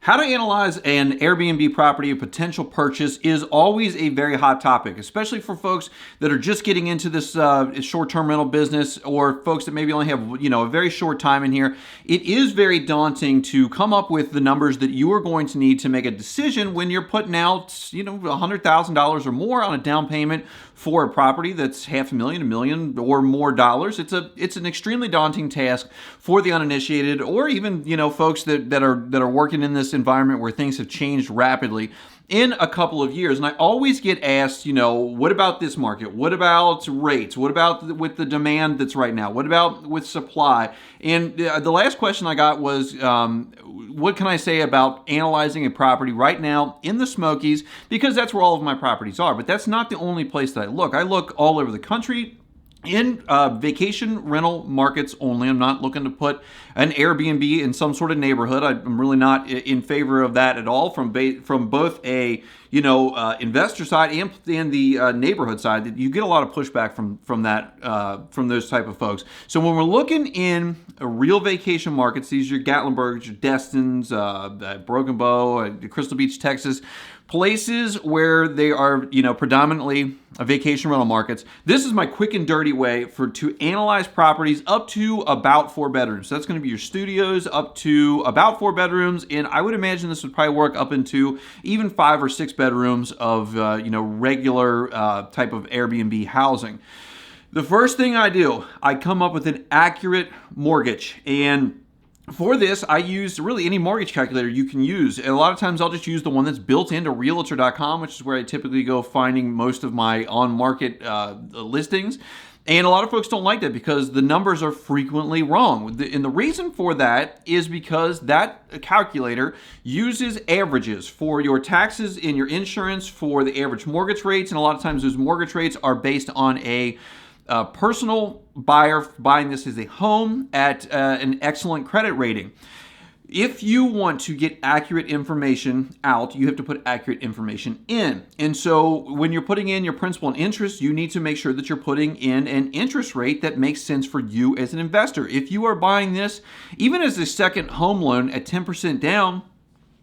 How to analyze an Airbnb property, a potential purchase, is always a very hot topic, especially for folks that are just getting into this short-term rental business, or folks that maybe only have a very short time in here. It is very daunting to come up with the numbers that you are going to need to make a decision when you're putting out $100,000 or more on a down payment for a property that's $500,000, $1 million or more dollars. It's an extremely daunting task for the uninitiated, or even folks that are working in this environment where things have changed rapidly in a couple of years. And I always get asked, what about this market? What about rates? What about with the demand that's right now? What about with supply? And the last question I got was, what can I say about analyzing a property right now in the Smokies? Because that's where all of my properties are. But that's not the only place that I look. I look all over the country. In vacation rental markets only. I'm not looking to put an Airbnb in some sort of neighborhood. I'm really not in favor of that at all from both a investor side and the neighborhood side. You get a lot of pushback from those type of folks. So when we're looking in real vacation markets, these are your Gatlinburgs, your Destins, Broken Bow, Crystal Beach, Texas, places where they are, predominantly vacation rental markets. This is my quick and dirty way to analyze properties up to about 4 bedrooms. So that's going to be your studios up to about 4 bedrooms, and I would imagine this would probably work up into even 5 or 6 bedrooms of regular type of Airbnb housing. The first thing I do, I come up with an accurate mortgage, and for this, I use really any mortgage calculator you can use. And a lot of times I'll just use the one that's built into Realtor.com, which is where I typically go finding most of my on-market listings. And a lot of folks don't like that because the numbers are frequently wrong. And the reason for that is because that calculator uses averages for your taxes and your insurance, for the average mortgage rates. And a lot of times those mortgage rates are based on a personal buyer buying this as a home at an excellent credit rating. If you want to get accurate information out, you have to put accurate information in. And so when you're putting in your principal and interest, you need to make sure that you're putting in an interest rate that makes sense for you as an investor. If you are buying this, even as a second home loan at 10% down,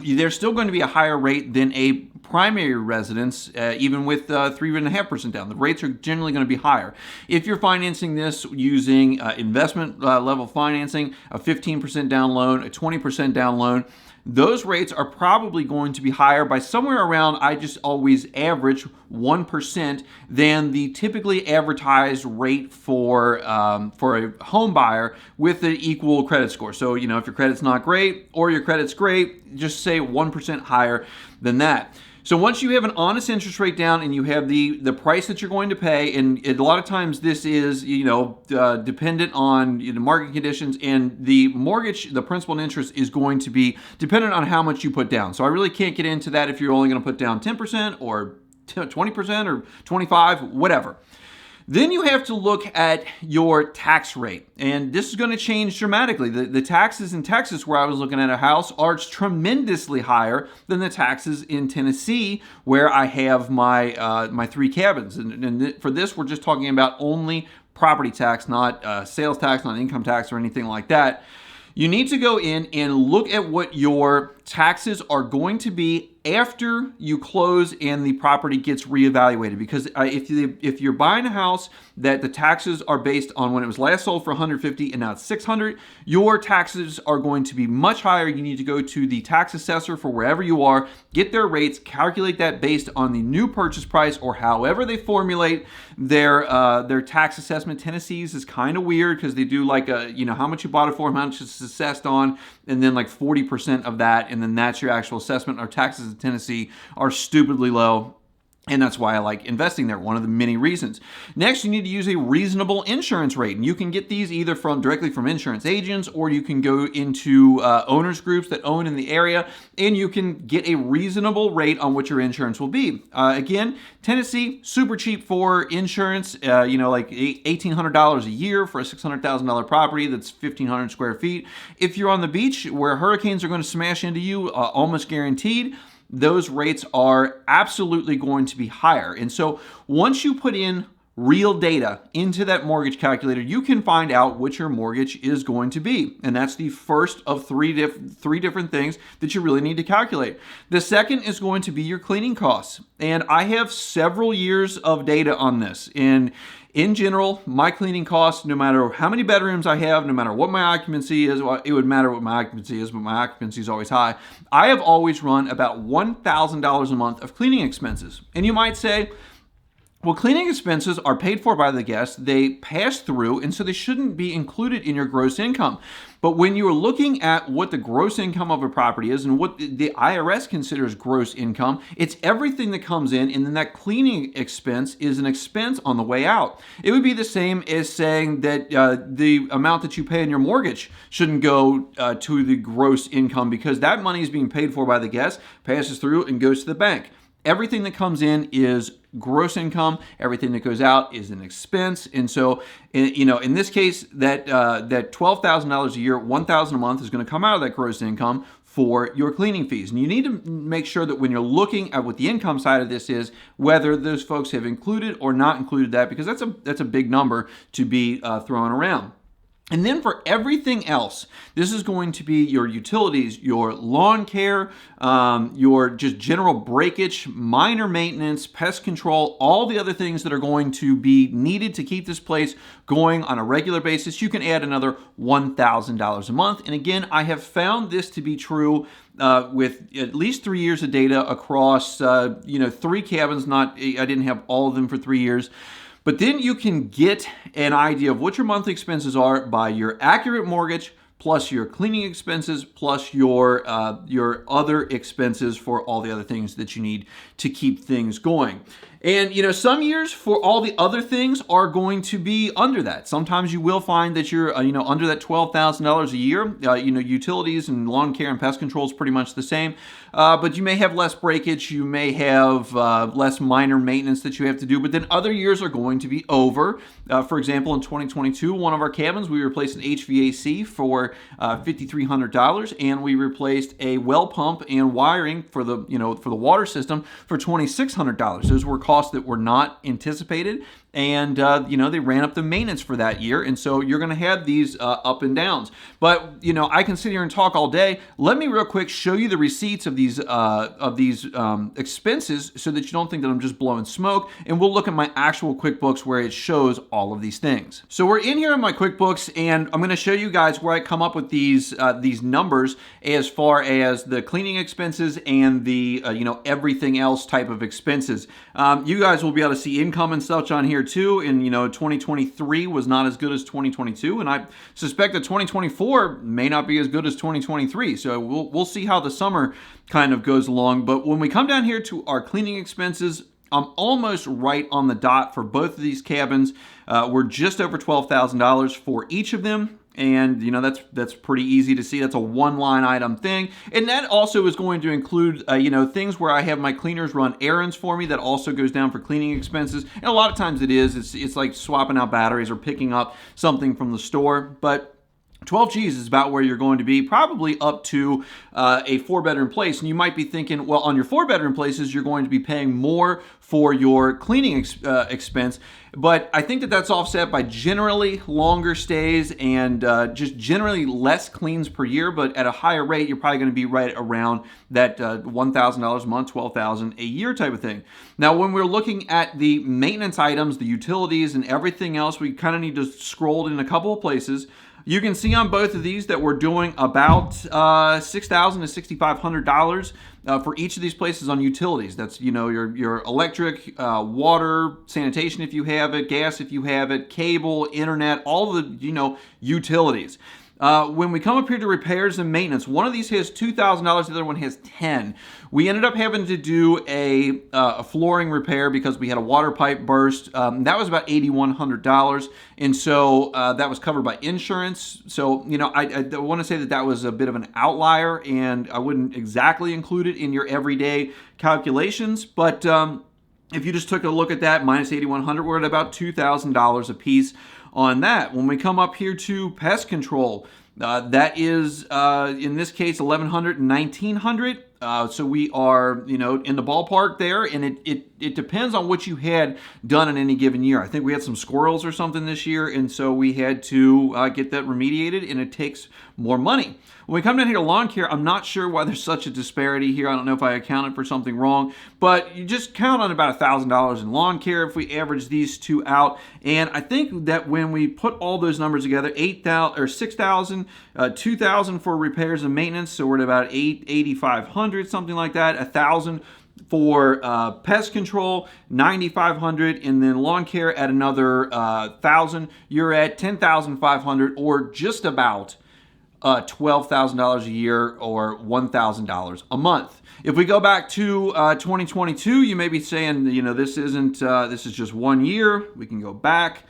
there's still going to be a higher rate than a primary residence, even with 3.5% down. The rates are generally going to be higher. If you're financing this using investment level financing, a 15% down loan, a 20% down loan, those rates are probably going to be higher by somewhere around, I just always average 1% than the typically advertised rate for a home buyer with an equal credit score. So, if your credit's not great or your credit's great, just say 1% higher than that. So once you have an honest interest rate down and you have the price that you're going to pay, and a lot of times this is dependent on market conditions, and the mortgage, the principal and interest is going to be dependent on how much you put down. So I really can't get into that if you're only going to put down 10% or 20% or 25%, whatever. Then you have to look at your tax rate, and this is going to change dramatically. The taxes in Texas, where I was looking at a house, are tremendously higher than the taxes in Tennessee, where I have my 3 cabins. And for this, we're just talking about only property tax, not sales tax, not income tax, or anything like that. You need to go in and look at what your taxes are going to be after you close and the property gets reevaluated. Because if you're buying a house that the taxes are based on when it was last sold for $150 and now it's $600, your taxes are going to be much higher. You need to go to the tax assessor for wherever you are, get their rates, calculate that based on the new purchase price or however they formulate their tax assessment. Tennessee's is kind of weird because they do like how much you bought it for, how much it's assessed on, and then like 40% of that, and then that's your actual assessment. Our taxes in Tennessee are stupidly low, and that's why I like investing there, one of the many reasons. Next, you need to use a reasonable insurance rate, and you can get these either directly from insurance agents, or you can go into owners groups that own in the area, and you can get a reasonable rate on what your insurance will be. Again, Tennessee, super cheap for insurance, like $1,800 a year for a $600,000 property that's 1,500 square feet. If you're on the beach where hurricanes are going to smash into you, almost guaranteed, those rates are absolutely going to be higher. And so once you put in real data into that mortgage calculator, you can find out what your mortgage is going to be. And that's the first of three different things that you really need to calculate. The second is going to be your cleaning costs. And I have several years of data on this. And in general, my cleaning costs, no matter how many bedrooms I have, no matter what my occupancy is, well, it would matter what my occupancy is, but my occupancy is always high. I have always run about $1,000 a month of cleaning expenses. And you might say, well, cleaning expenses are paid for by the guest. They pass through, and so they shouldn't be included in your gross income. But when you're looking at what the gross income of a property is and what the IRS considers gross income, it's everything that comes in, and then that cleaning expense is an expense on the way out. It would be the same as saying that the amount that you pay in your mortgage shouldn't go to the gross income, because that money is being paid for by the guest, passes through, and goes to the bank. Everything that comes in is gross income. Everything that goes out is an expense. And so, in this case, that $12,000 a year, $1,000 a month is going to come out of that gross income for your cleaning fees. And you need to make sure that when you're looking at what the income side of this is, whether those folks have included or not included that, because that's a big number to be throwing around. And then for everything else, this is going to be your utilities, your lawn care, your just general breakage, minor maintenance, pest control, all the other things that are going to be needed to keep this place going on a regular basis. You can add another $1,000 a month. And again, I have found this to be true with at least 3 years of data across, 3 cabins. I didn't have all of them for 3 years. But then you can get an idea of what your monthly expenses are by your accurate mortgage, plus your cleaning expenses, plus your other expenses for all the other things that you need to keep things going. And, some years for all the other things are going to be under that. Sometimes you will find that you're, under that $12,000 a year. Utilities and lawn care and pest control is pretty much the same. But you may have less breakage. You may have less minor maintenance that you have to do. But then other years are going to be over. For example, in 2022, one of our cabins, we replaced an HVAC for $5,300, and we replaced a well pump and wiring for the water system for $2,600. Those were costs that were not anticipated, and they ran up the maintenance for that year, and so you're going to have these up and downs. But I can sit here and talk all day. Let me real quick show you the receipts of these expenses, so that you don't think that I'm just blowing smoke. And we'll look at my actual QuickBooks where it shows all of these things. So we're in here in my QuickBooks, and I'm going to show you guys where I come up with these numbers as far as the cleaning expenses and the everything else type of expenses. You guys will be able to see income and such on here too. And 2023 was not as good as 2022, and I suspect that 2024 may not be as good as 2023. So we'll see how the summer kind of goes along. But when we come down here to our cleaning expenses, I'm almost right on the dot for both of these cabins. We're just over $12,000 for each of them. And that's pretty easy to see. That's a one-line item thing, and that also is going to include things where I have my cleaners run errands for me. That also goes down for cleaning expenses, and a lot of times it's like swapping out batteries or picking up something from the store. But 12 G's is about where you're going to be, probably up to a 4-bedroom place. And you might be thinking, well, on your 4-bedroom places, you're going to be paying more for your cleaning expense. But I think that that's offset by generally longer stays and just generally less cleans per year. But at a higher rate, you're probably going to be right around that $1,000 a month, $12,000 a year type of thing. Now, when we're looking at the maintenance items, the utilities, and everything else, we kind of need to scroll in a couple of places. You can see on both of these that we're doing about $6,000 to $6,500 for each of these places on utilities. That's your electric, water, sanitation if you have it, gas if you have it, cable, internet, all the utilities. When we come up here to repairs and maintenance, one of these has $2,000, the other one has $10,000. We ended up having to do a flooring repair because we had a water pipe burst. That was about $8,100, and so that was covered by insurance. So I want to say that was a bit of an outlier, and I wouldn't exactly include it in your everyday calculations, but if you just took a look at that, minus $8,100, we're at about $2,000 a piece on that. When we come up here to pest control, that is in this case $1,100 and $1,900. So we are in the ballpark there, and it it depends on what you had done in any given year. I think we had some squirrels or something this year, and so we had to get that remediated, and it takes more money. When we come down here to lawn care, I'm not sure why there's such a disparity here. I don't know if I accounted for something wrong, but you just count on about $1,000 in lawn care if we average these two out. And I think that when we put all those numbers together, 8,000 or 6,000, 2,000 for repairs and maintenance, so we're at about 8,500, something like that. 1,000 for pest control, 9,500, and then lawn care at another 1,000. You're at 10,500, or just about $12,000 a year, or $1,000 a month. If we go back to 2022, you may be saying, this isn't, this is just 1 year. We can go back.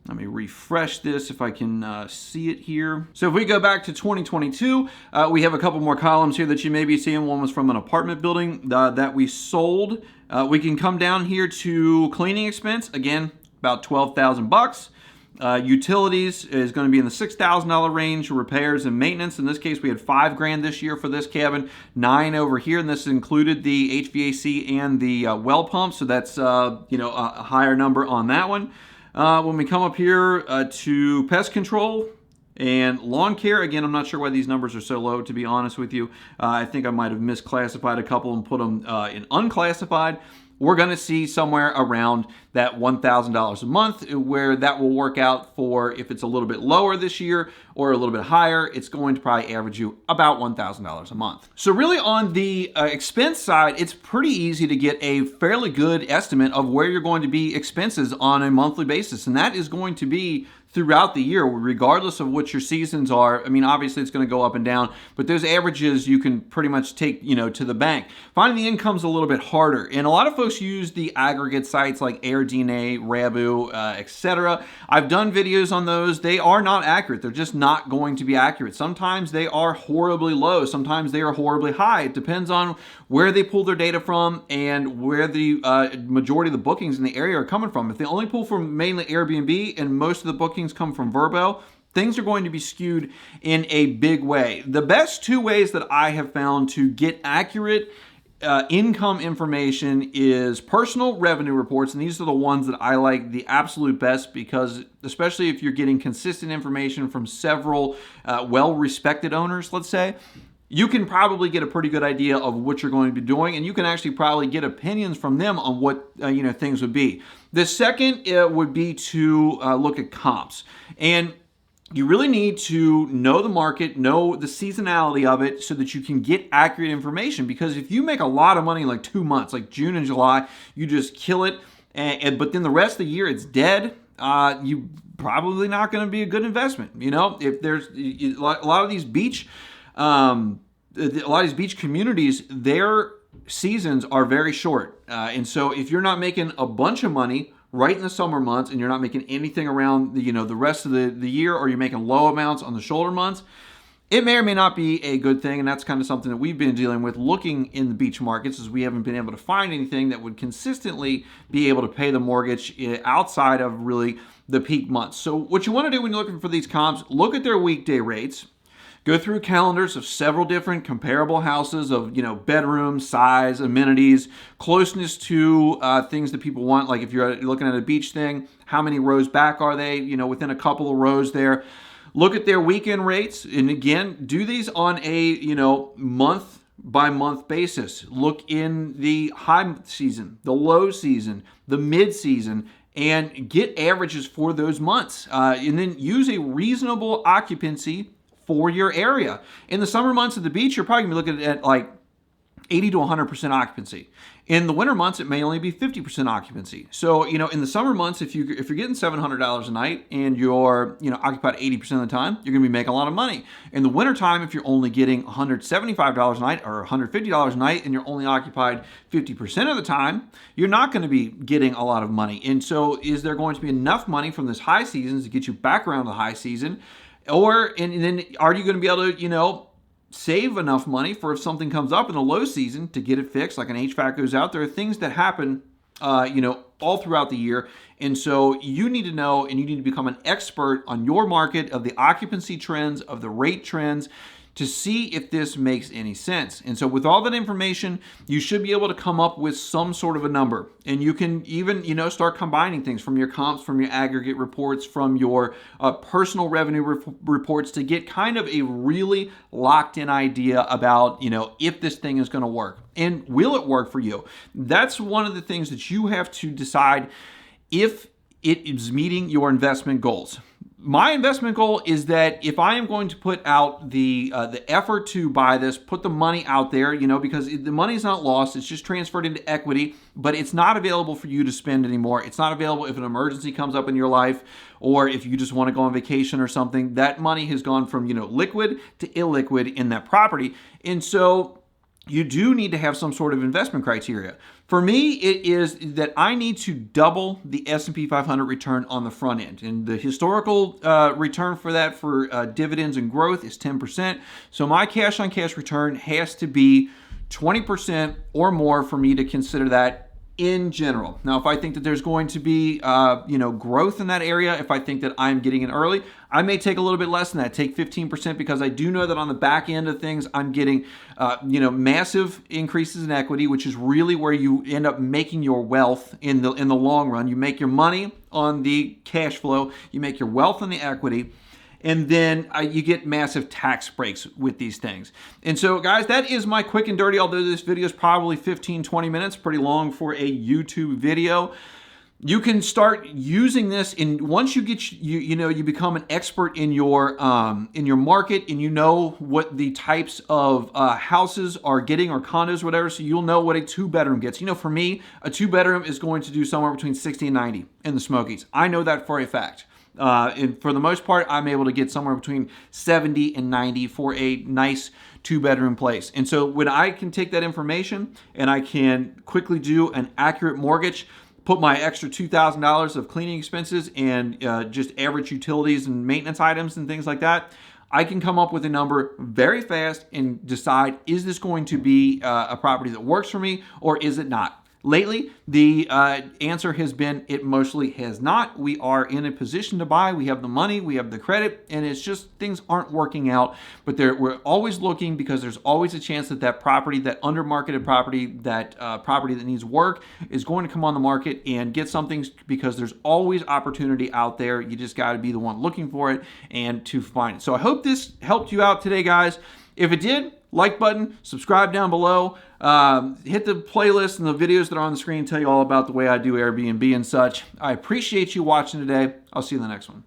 Let me refresh this if I can see it here. So if we go back to 2022, we have a couple more columns here that you may be seeing. One was from an apartment building that we sold. We can come down here to cleaning expense. Again, about $12,000. Utilities is going to be in the $6,000 range. Repairs and maintenance, in this case, we had $5,000 this year for this cabin, $9,000 over here, and this included the HVAC and the well pump. So that's a higher number on that one. When we come up here to pest control and lawn care, again, I'm not sure why these numbers are so low, to be honest with you. I think I might have misclassified a couple and put them in unclassified. We're going to see somewhere around that $1,000 a month, where that will work out for, if it's a little bit lower this year or a little bit higher, it's going to probably average you about $1,000 a month. So really on the expense side, it's pretty easy to get a fairly good estimate of where you're going to be expenses on a monthly basis. And that is going to be throughout the year, regardless of what your seasons are. I mean, obviously it's going to go up and down, but those averages you can pretty much take, to the bank. Finding the income's a little bit harder, and a lot of folks use the aggregate sites like Airbnb, vrbo, etc. I've done videos on those. They are not accurate. They're just not going to be accurate. Sometimes they are horribly low. Sometimes they are horribly high. It depends on where they pull their data from and where the majority of the bookings in the area are coming from. If they only pull from mainly Airbnb and most of the bookings come from vrbo, things are going to be skewed in a big way. The best two ways that I have found to get accurate income information is personal revenue reports, and these are the ones that I like the absolute best, because especially if you're getting consistent information from several well-respected owners, let's say, you can probably get a pretty good idea of what you're going to be doing, and you can actually probably get opinions from them on what things would be. The second would be to look at comps, and you really need to know the market, know the seasonality of it, so that you can get accurate information. Because if you make a lot of money in like 2 months, like June and July, you just kill it, but then the rest of the year it's dead, you probably not going to be a good investment. If there's a lot of these beach communities, their seasons are very short. And so if you're not making a bunch of money right in the summer months, and you're not making anything around the rest of the year, or you're making low amounts on the shoulder months, it may or may not be a good thing. And that's kind of something that we've been dealing with looking in the beach markets, is we haven't been able to find anything that would consistently be able to pay the mortgage outside of really the peak months. So what you want to do when you're looking for these comps, look at their weekday rates. Go through calendars of several different comparable houses of, bedroom, size, amenities, closeness to things that people want. Like if you're looking at a beach thing, how many rows back are they, within a couple of rows there. Look at their weekend rates. And again, do these on a, month by month basis. Look in the high season, the low season, the mid season, and get averages for those months. And then use a reasonable occupancy for your area. In the summer months at the beach, you're probably going to be looking at like 80 to 100% occupancy. In the winter months, it may only be 50% occupancy. So, in the summer months, if you're getting $700 a night and you're, occupied 80% of the time, you're going to be making a lot of money. In the winter time, if you're only getting $175 a night or $150 a night and you're only occupied 50% of the time, you're not going to be getting a lot of money. And so is there going to be enough money from this high season to get you back around the high season? And then are you going to be able to, save enough money for if something comes up in the low season to get it fixed, like an HVAC goes out? There are things that happen, all throughout the year. And so you need to know, and you need to become an expert on your market, of the occupancy trends, of the rate trends, to see if this makes any sense. And so with all that information, you should be able to come up with some sort of a number. And you can even, start combining things from your comps, from your aggregate reports, from your personal revenue reports to get kind of a really locked in idea about, if this thing is going to work. And will it work for you? That's one of the things that you have to decide if it is meeting your investment goals. My investment goal is that if I am going to put out the effort to buy this, put the money out there, because the money is not lost, it's just transferred into equity, but it's not available for you to spend anymore. It's not available if an emergency comes up in your life or if you just want to go on vacation or something. That money has gone from, liquid to illiquid in that property. And so you do need to have some sort of investment criteria. For me, it is that I need to double the S&P 500 return on the front end. And the historical return for that for dividends and growth is 10%. So my cash on cash return has to be 20% or more for me to consider that in general. Now, if I think that there's going to be, growth in that area, if I think that I'm getting in early, I may take a little bit less than that, take 15%, because I do know that on the back end of things, I'm getting, massive increases in equity, which is really where you end up making your wealth in the long run. You make your money on the cash flow, you make your wealth on the equity. And then you get massive tax breaks with these things. And so, guys, that is my quick and dirty, although this video is probably 15, 20 minutes, pretty long for a YouTube video. You can start using this, and once you get you become an expert in your market, and you know what the types of houses are getting, or condos, whatever. So you'll know what a 2-bedroom gets. For me, a 2-bedroom is going to do somewhere between 60 and 90 in the Smokies. I know that for a fact. And for the most part, I'm able to get somewhere between 70 and 90 for a nice 2-bedroom place. And so when I can take that information and I can quickly do an accurate mortgage, put my extra $2,000 of cleaning expenses and just average utilities and maintenance items and things like that, I can come up with a number very fast and decide, is this going to be a property that works for me, or is it not? Lately, the answer has been it mostly has not. We are in a position to buy. We have the money, we have the credit, and it's just things aren't working out. But we're always looking, because there's always a chance that that property, that under-marketed property, that property that needs work is going to come on the market and get something, because there's always opportunity out there. You just got to be the one looking for it and to find it. So I hope this helped you out today, guys. If it did, like button, subscribe down below, hit the playlist and the videos that are on the screen tell you all about the way I do Airbnb and such. I appreciate you watching today. I'll see you in the next one.